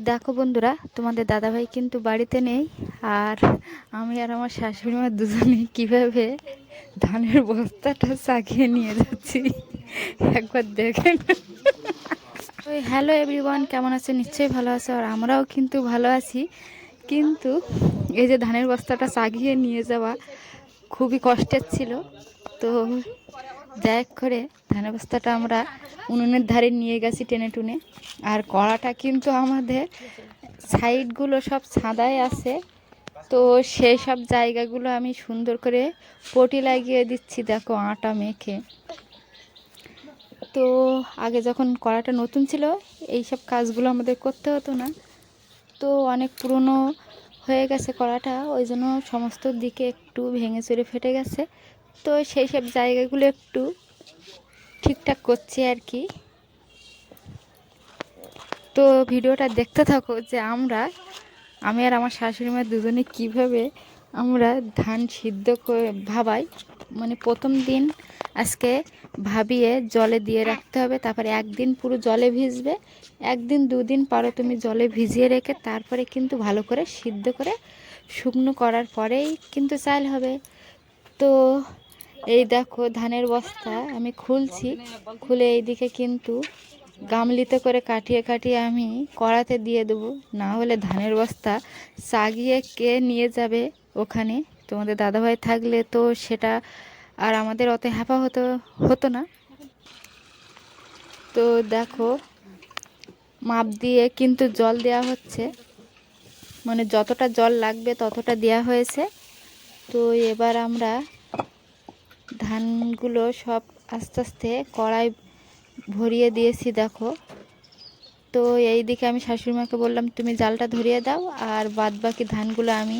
দেখো বন্ধুরা, তোমাদের দাদাভাই কিন্তু বাড়িতে নেই। আর আমি আর আমার শাশুড়ি মা দুজনে কিভাবে ধানের বস্তাটা চাগিয়ে নিয়ে যাচ্ছি একবার দেখেন। ওই হ্যালো এভরিওয়ান, কেমন আছে? নিশ্চয়ই ভালো আছে, আর আমরাও কিন্তু ভালো আছি। কিন্তু এই যে ধানের বস্তাটা চাগিয়ে নিয়ে যাওয়া খুবই কষ্টের ছিল। তো যাই করে ধানের বস্তাটা আমরা উনুনের ধারে নিয়ে গেছি টেনে টুনে। আর কড়াটা কিন্তু আমাদের সাইডগুলো সব ছাদাই আছে, তো সেই সব জায়গাগুলো আমি সুন্দর করে পটি লাগিয়ে দিচ্ছি। দেখো আটা মেখে। তো আগে যখন কড়াটা নতুন ছিল এই সব কাজগুলো আমাদের করতে হতো না, তো অনেক পুরনো হয়ে গেছে কড়াটা, ওই জন্য সমস্ত দিকে একটু ভেঙে চুরে ফেটে গেছে। তো সেই সব জায়গাগুলো একটু ঠিকঠাক করছি আর কি। তো ভিডিওটা দেখতে থাকো যে আমি আর আমার শাশুড়ি মা দুজনে কীভাবে আমরা ধান সিদ্ধ করে ভাবাই। মানে প্রথম দিন আজকে ভাবিয়ে জলে দিয়ে রাখতে হবে, তারপরে একদিন পুরো জলে ভিজবে, একদিন দুদিন পারো তুমি জলে ভিজিয়ে রেখে তারপরে কিন্তু ভালো করে সিদ্ধ করে শুকনো করার পরেই কিন্তু চাল হবে। তো এই দেখো ধানের বস্তা আমি খুলছি, খুলে এইদিকে কিন্তু গামলিতে করে কাটিয়ে কাটিয়ে আমি কড়াতে দিয়ে দেবো, না হলে ধানের বস্তা চাগিয়ে কে নিয়ে যাবে ওখানে। তোমাদের দাদাভাই থাকলে তো সেটা আর আমাদের অত হ্যাপা হতো না। তো দেখো মাপ দিয়ে কিন্তু জল দেওয়া হচ্ছে, মানে যতটা জল লাগবে ততটা দেওয়া হয়েছে। তো এবার আমরা ধানগুলো সব আস্তে আস্তে কড়াই ভরিয়ে দিয়েছি দেখো। তো এই দিকে আমি শাশুড়িমাকে বললাম তুমি জালটা ধরিয়ে দাও, আর বাদ বাকি ধানগুলো আমি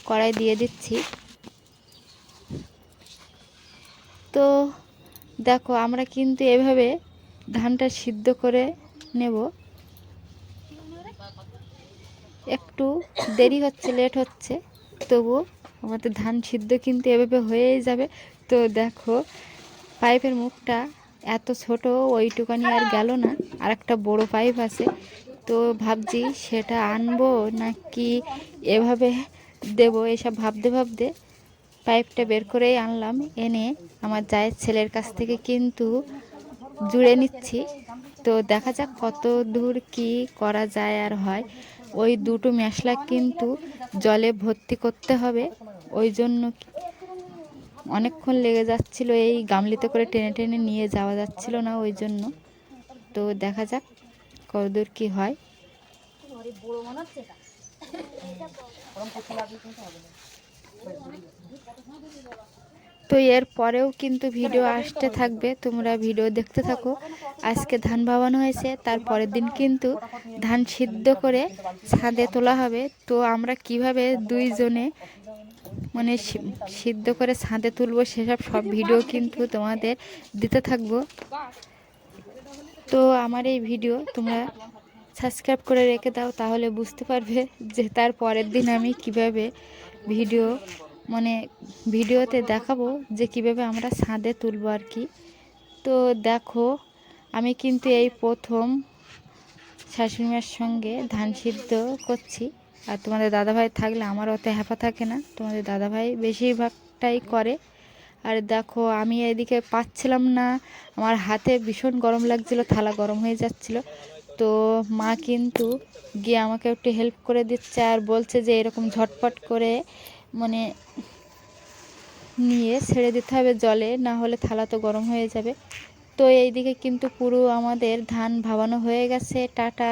কড়াই দিয়ে দিচ্ছি। তো দেখো আমরা কিন্তু এভাবে ধানটা সিদ্ধ করে নেব। একটু দেরি হচ্ছে, লেট হচ্ছে, তবু আমাদের ধান সিদ্ধ কিন্তু এভাবে হয়েই যাবে। তো দেখো পাইপের মুখটা এত ছোট, ওইটুকানি আর গেল না, আর একটা বড় পাইপ আছে। তো ভাবছি সেটা আনবো নাকি এভাবে দেবো, এসব ভাবতে ভাবতে পাইপটা বের করেই আনলাম। এনে আমার জায়ের ছেলের কাছ থেকে কিন্তু জুড়ে নিচ্ছি। তো দেখা যাক কত দূর কি করা যায় আর হয়। ওই দুটো মশলা কিন্তু জলে ভর্তি করতে হবে, ওই জন্য অনেকক্ষণ লেগে যাচ্ছিল, এই গামলিতে করে টেনে টেনে নিয়ে যাওয়া যাচ্ছিল না ওই জন্য। তো দেখা যাক কতদূর কি হয়। তো এর পরেও কিন্তু ভিডিও আসতে থাকবে, তোমরা ভিডিও দেখতে থাকো। আজকে ধান ভাবানো হয়েছে, তার পরের দিন কিন্তু ধান সিদ্ধ করে ছাদে তোলা হবে। তো আমরা কিভাবে দুইজনে মানে সিদ্ধ করে ছাদে তুলবো সেসব সব ভিডিও কিন্তু তোমাদের দিতে থাকবো। তো আমার এই ভিডিও তোমরা সাবস্ক্রাইব করে রেখে দাও, তাহলে বুঝতে পারবে যে তার পরের দিন আমি কিভাবে ভিডিও মানে ভিডিওতে দেখাবো যে কিভাবে আমরা ছাদে তুলবো আর কি। তো দেখো আমি কিন্তু এই প্রথম শাশুড়িমার সঙ্গে ধান সিদ্ধ করছি। আর তোমাদের দাদাভাই থাকলে আমার অত হ্যাপা থাকে না, তোমাদের দাদাভাই বেশিরভাগটাই করে। আর দেখো আমি এদিকে পাচ্ছিলাম না, আমার হাতে ভীষণ গরম লাগছিল, থালা গরম হয়ে যাচ্ছিল। তো মা কিন্তু গিয়ে আমাকে একটু হেল্প করে দিচ্ছে, আর বলছে যে এরকম ঝটপট করে মানে নিয়ে ছেড়ে দিতে হবে জলে, না হলে থালা তো গরম হয়ে যাবে। তো এইদিকে কিন্তু পুরো আমাদের ধান ভাবানো হয়ে গেছে। টাটা।